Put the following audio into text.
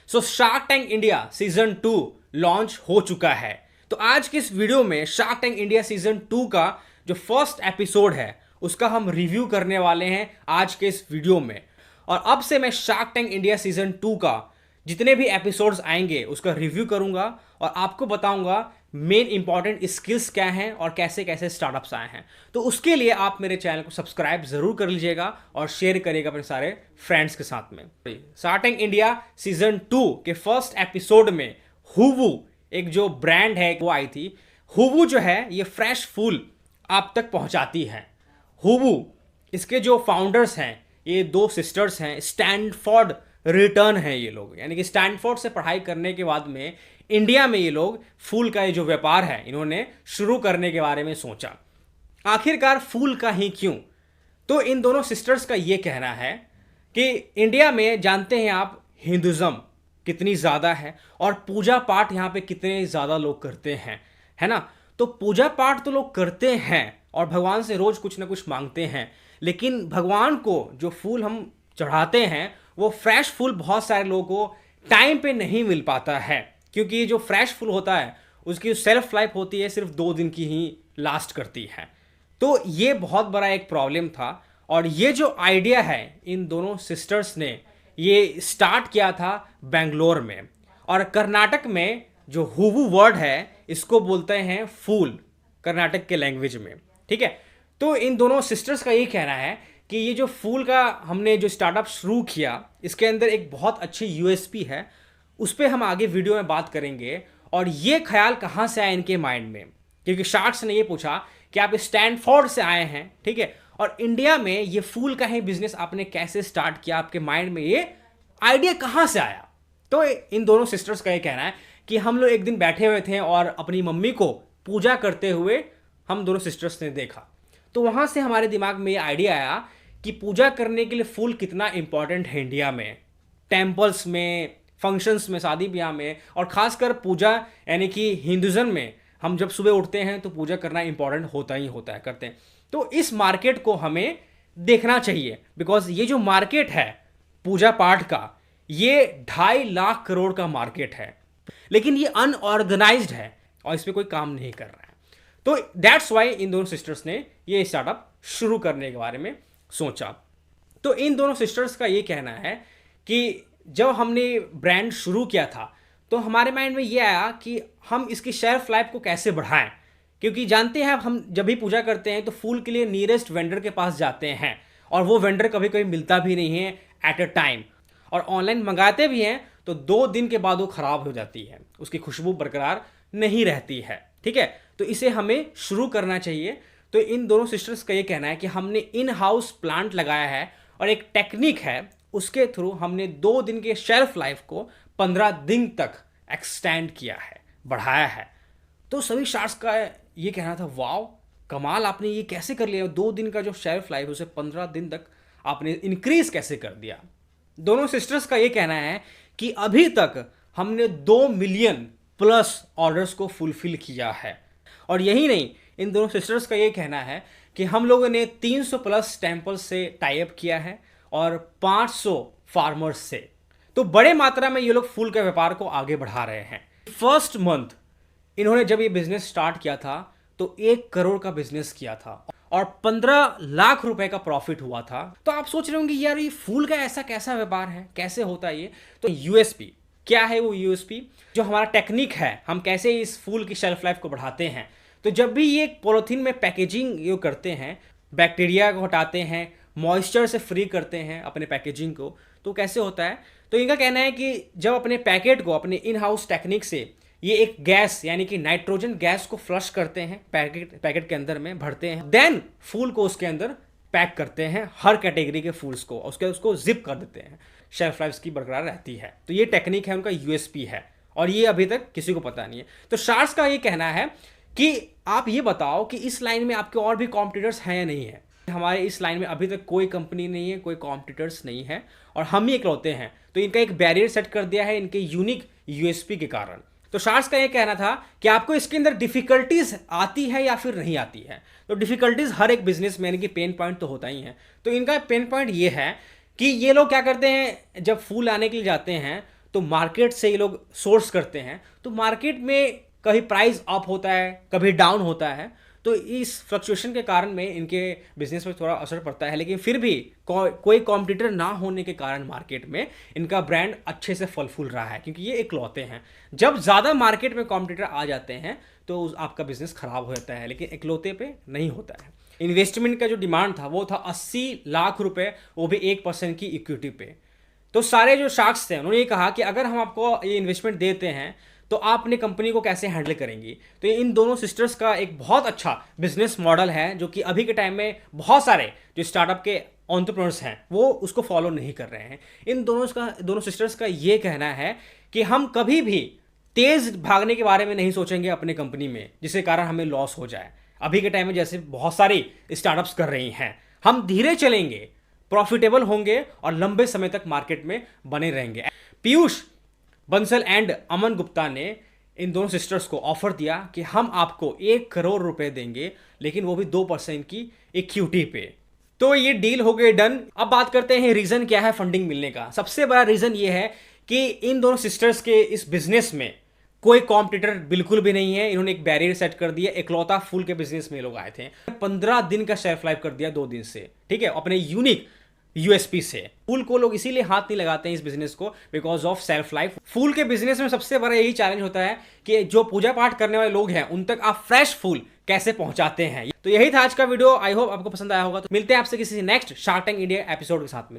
सो shark tank India season 2 launch हो चुका है। तो आज की इस वीडियो में शार्क टैंक इंडिया सीजन 2 का जो फर्स्ट एपिसोड है उसका हम रिव्यू करने वाले हैं आज के इस वीडियो में। और अब से मैं शार्क टैंक इंडिया सीजन 2 का जितने भी एपिसोड्स आएंगे उसका रिव्यू करूंगा और आपको बताऊंगा मेन इंपॉर्टेंट स्किल्स क्या हैं और कैसे कैसे स्टार्टअप्स आए हैं। तो उसके लिए आप मेरे चैनल को सब्सक्राइब जरूर कर लीजिएगा और शेयर करिएगा अपने सारे फ्रेंड्स के साथ में। शार्क टैंक इंडिया सीजन 2 के फर्स्ट एपिसोड में हुवु एक जो ब्रांड है वो आई थी। हुवु जो है ये फ्रेश फूल आप तक पहुंचाती है। हुवु इसके जो फाउंडर्स हैं ये दो सिस्टर्स हैं, स्टैनफोर्ड रिटर्न है ये लोग, यानी कि स्टैनफोर्ड से पढ़ाई करने के बाद में इंडिया में ये लोग फूल का ये जो व्यापार है इन्होंने शुरू करने के बारे में सोचा। आखिरकार फूल का ही क्यों? तो इन दोनों सिस्टर्स का ये कहना है कि इंडिया में जानते हैं आप हिंदुज़म कितनी ज़्यादा है और पूजा पाठ यहाँ पे कितने ज़्यादा लोग करते हैं, है ना। तो पूजा पाठ तो लोग करते हैं और भगवान से रोज़ कुछ ना कुछ मांगते हैं, लेकिन भगवान को जो फूल हम चढ़ाते हैं वो फ्रेश फूल बहुत सारे लोगों को टाइम पे नहीं मिल पाता है, क्योंकि ये जो फ्रेश फूल होता है उसकी सेल्फ लाइफ होती है सिर्फ 2 दिन की ही लास्ट करती है। तो ये बहुत बड़ा एक प्रॉब्लम था और ये जो आइडिया है इन दोनों सिस्टर्स ने ये स्टार्ट किया था बेंगलोर में। और कर्नाटक में जो हुवु वर्ड है इसको बोलते हैं फूल, कर्नाटक के लैंग्वेज में, ठीक है। तो इन दोनों सिस्टर्स का ये कहना है कि ये जो फूल का हमने जो स्टार्टअप शुरू किया इसके अंदर एक बहुत अच्छी यूएसपी है, उस पर हम आगे वीडियो में बात करेंगे। और ये ख्याल कहाँ से आया इनके माइंड में, क्योंकि शार्क्स ने ये पूछा कि आप स्टैनफोर्ड से आए हैं, ठीक है, और इंडिया में ये फूल का ही बिजनेस आपने कैसे स्टार्ट किया, आपके माइंड में ये आइडिया कहाँ से आया। तो इन दोनों सिस्टर्स का ये कहना है कि हम लोग एक दिन बैठे हुए थे और अपनी मम्मी को पूजा करते हुए हम दोनों सिस्टर्स ने देखा। तो वहाँ से हमारे दिमाग में ये आइडिया आया कि पूजा करने के लिए फूल कितना इंपॉर्टेंट है इंडिया में, टेम्पल्स में, फंक्शंस में, शादी ब्याह में, और ख़ासकर पूजा यानी कि हिंदुज़म में हम जब सुबह उठते हैं तो पूजा करना इंपॉर्टेंट होता ही होता है, करते हैं। तो इस मार्केट को हमें देखना चाहिए, बिकॉज ये जो मार्केट है पूजा पाठ का ये 2.5 लाख करोड़ का मार्केट है, लेकिन ये अनऑर्गेनाइज्ड है और इस पर कोई काम नहीं कर रहा है। तो दैट्स वाई इन दोनों सिस्टर्स ने ये स्टार्टअप शुरू करने के बारे में सोचा। तो इन दोनों सिस्टर्स का ये कहना है कि जब हमने ब्रांड शुरू किया था तो हमारे माइंड में ये आया कि हम इसकी शेल्फ लाइफ को कैसे बढ़ाएं, क्योंकि जानते हैं हम जब भी पूजा करते हैं तो फूल के लिए नियरेस्ट वेंडर के पास जाते हैं और वो वेंडर कभी कभी मिलता भी नहीं है एट अ टाइम, और ऑनलाइन मंगाते भी हैं तो 2 दिन के बाद वो ख़राब हो जाती है, उसकी खुशबू बरकरार नहीं रहती है, ठीक है। तो इसे हमें शुरू करना चाहिए। तो इन दोनों सिस्टर्स का ये कहना है कि हमने इन हाउस प्लांट लगाया है और एक टेक्निक है उसके थ्रू हमने 2 दिन के शेल्फ लाइफ को 15 दिन तक एक्सटेंड किया है, बढ़ाया है। तो सभी शार्क्स का ये कहना था, वाओ कमाल, आपने ये कैसे कर लिया, 2 दिन का जो शेल्फ लाइफ उसे 15 दिन तक आपने इंक्रीज कैसे कर दिया। दोनों सिस्टर्स का ये कहना है कि अभी तक हमने 2 मिलियन प्लस ऑर्डर्स को फुलफिल किया है। और यही नहीं, इन दोनों सिस्टर्स का ये कहना है कि हम लोगों ने 300 प्लस टेम्पल्स से टाई अप किया है और 500 फार्मर्स से। तो बड़े मात्रा में ये लोग फूल के व्यापार को आगे बढ़ा रहे हैं। फर्स्ट मंथ इन्होंने जब ये बिजनेस स्टार्ट किया था तो 1 करोड़ का बिजनेस किया था और 15 लाख रुपए का प्रॉफिट हुआ था। तो आप सोच रहे होंगे यार ये फूल का ऐसा कैसा व्यापार है, कैसे होता है ये। तो यूएसपी क्या है, वो यूएसपी जो हमारा टेक्निक है, हम कैसे इस फूल की शेल्फ लाइफ को बढ़ाते हैं। तो जब भी ये पॉलीथीन में पैकेजिंग ये करते हैं, बैक्टीरिया को हटाते हैं, मॉइस्चर से फ्री करते हैं अपने पैकेजिंग को, तो कैसे होता है। तो इनका कहना है कि जब अपने पैकेट को अपने इन हाउस टेक्निक से ये एक गैस यानी कि नाइट्रोजन गैस को फ्लश करते हैं, पैकेट के अंदर में भरते हैं, देन फूल को उसके अंदर पैक करते हैं, हर कैटेगरी के फूल्स को, उसको जिप कर देते हैं, शेल्फ लाइफ की बरकरार रहती है। तो ये टेक्निक है, उनका यूएसपी है और ये अभी तक किसी को पता नहीं है। तो शार्क्स का ये कहना है कि आप ये बताओ कि इस लाइन में आपके और भी कॉम्पिटिटर्स हैं या नहीं है। हमारे इस लाइन में अभी तक कोई कंपनी नहीं है, कोई कॉम्पिटिटर्स नहीं है और हम ही इकलौते हैं। तो इनका एक बैरियर सेट कर दिया है इनके यूनिक यूएसपी के कारण। तो शार्क्स का ये कहना था कि आपको इसके अंदर डिफिकल्टीज आती है या फिर नहीं आती है। तो डिफिकल्टीज हर एक बिजनेस मैन की पेन पॉइंट तो होता ही है। तो इनका पेन पॉइंट ये है कि ये लोग क्या करते हैं, जब फूल आने के लिए जाते हैं तो मार्केट से ये लोग सोर्स करते हैं। तो मार्केट में कभी प्राइस अप होता है, कभी डाउन होता है, तो इस फ्लक्चुएशन के कारण में इनके बिजनेस पर थोड़ा असर पड़ता है। लेकिन फिर भी कोई कॉम्पिटिटर ना होने के कारण मार्केट में इनका ब्रांड अच्छे से फल फूल रहा है, क्योंकि ये इकलौते हैं। जब ज़्यादा मार्केट में कॉम्पिटिटर आ जाते हैं तो आपका बिजनेस खराब हो जाता है, लेकिन इकलौते पे नहीं होता है। इन्वेस्टमेंट का जो डिमांड था वो था 80 लाख रुपए, वो भी 1% की इक्विटी पे। तो सारे जो शार्क्स थे उन्होंने ये कहा कि अगर हम आपको ये इन्वेस्टमेंट देते हैं तो आप अपनी कंपनी को कैसे हैंडल करेंगी। तो ये इन दोनों सिस्टर्स का एक बहुत अच्छा बिजनेस मॉडल है, जो कि अभी के टाइम में बहुत सारे जो स्टार्टअप के एंटरप्रेन्योर्स हैं वो उसको फॉलो नहीं कर रहे हैं। इन दोनों सिस्टर्स का ये कहना है कि हम कभी भी तेज भागने के बारे में नहीं सोचेंगे अपने कंपनी में, जिसके कारण हमें लॉस हो जाए। अभी के टाइम में जैसे बहुत सारी स्टार्टअप्स कर रही हैं, हम धीरे चलेंगे, प्रॉफिटेबल होंगे और लंबे समय तक मार्केट में बने रहेंगे। पीयूष बंसल एंड अमन गुप्ता ने इन दोनों सिस्टर्स को ऑफर दिया कि हम आपको 1 करोड़ रुपए देंगे, लेकिन वो भी 2% की इक्विटी पे। तो ये डील हो गई डन। अब बात करते हैं रीजन क्या है फंडिंग मिलने का। सबसे बड़ा रीजन ये है कि इन दोनों सिस्टर्स के इस बिजनेस में कोई कॉम्पिटिटर बिल्कुल भी नहीं है। इन्होंने एक बैरियर सेट कर दिया। इकलौता फूल के बिजनेस में लोग आए थे, 15 दिन का शेल्फ लाइफ कर दिया 2 दिन से, ठीक है, अपने यूनिक यूएसपी से। फूल को लोग इसीलिए हाथ नहीं लगाते हैं इस बिजनेस को, बिकॉज ऑफ सेल्फ लाइफ। फूल के बिजनेस में सबसे बड़ा यही चैलेंज होता है कि जो पूजा पाठ करने वाले लोग हैं उन तक आप फ्रेश फूल कैसे पहुंचाते हैं। तो यही था आज का वीडियो। आई होप आपको पसंद आया होगा। तो मिलते हैं आपसे किसी next shark tank India episode के साथ में।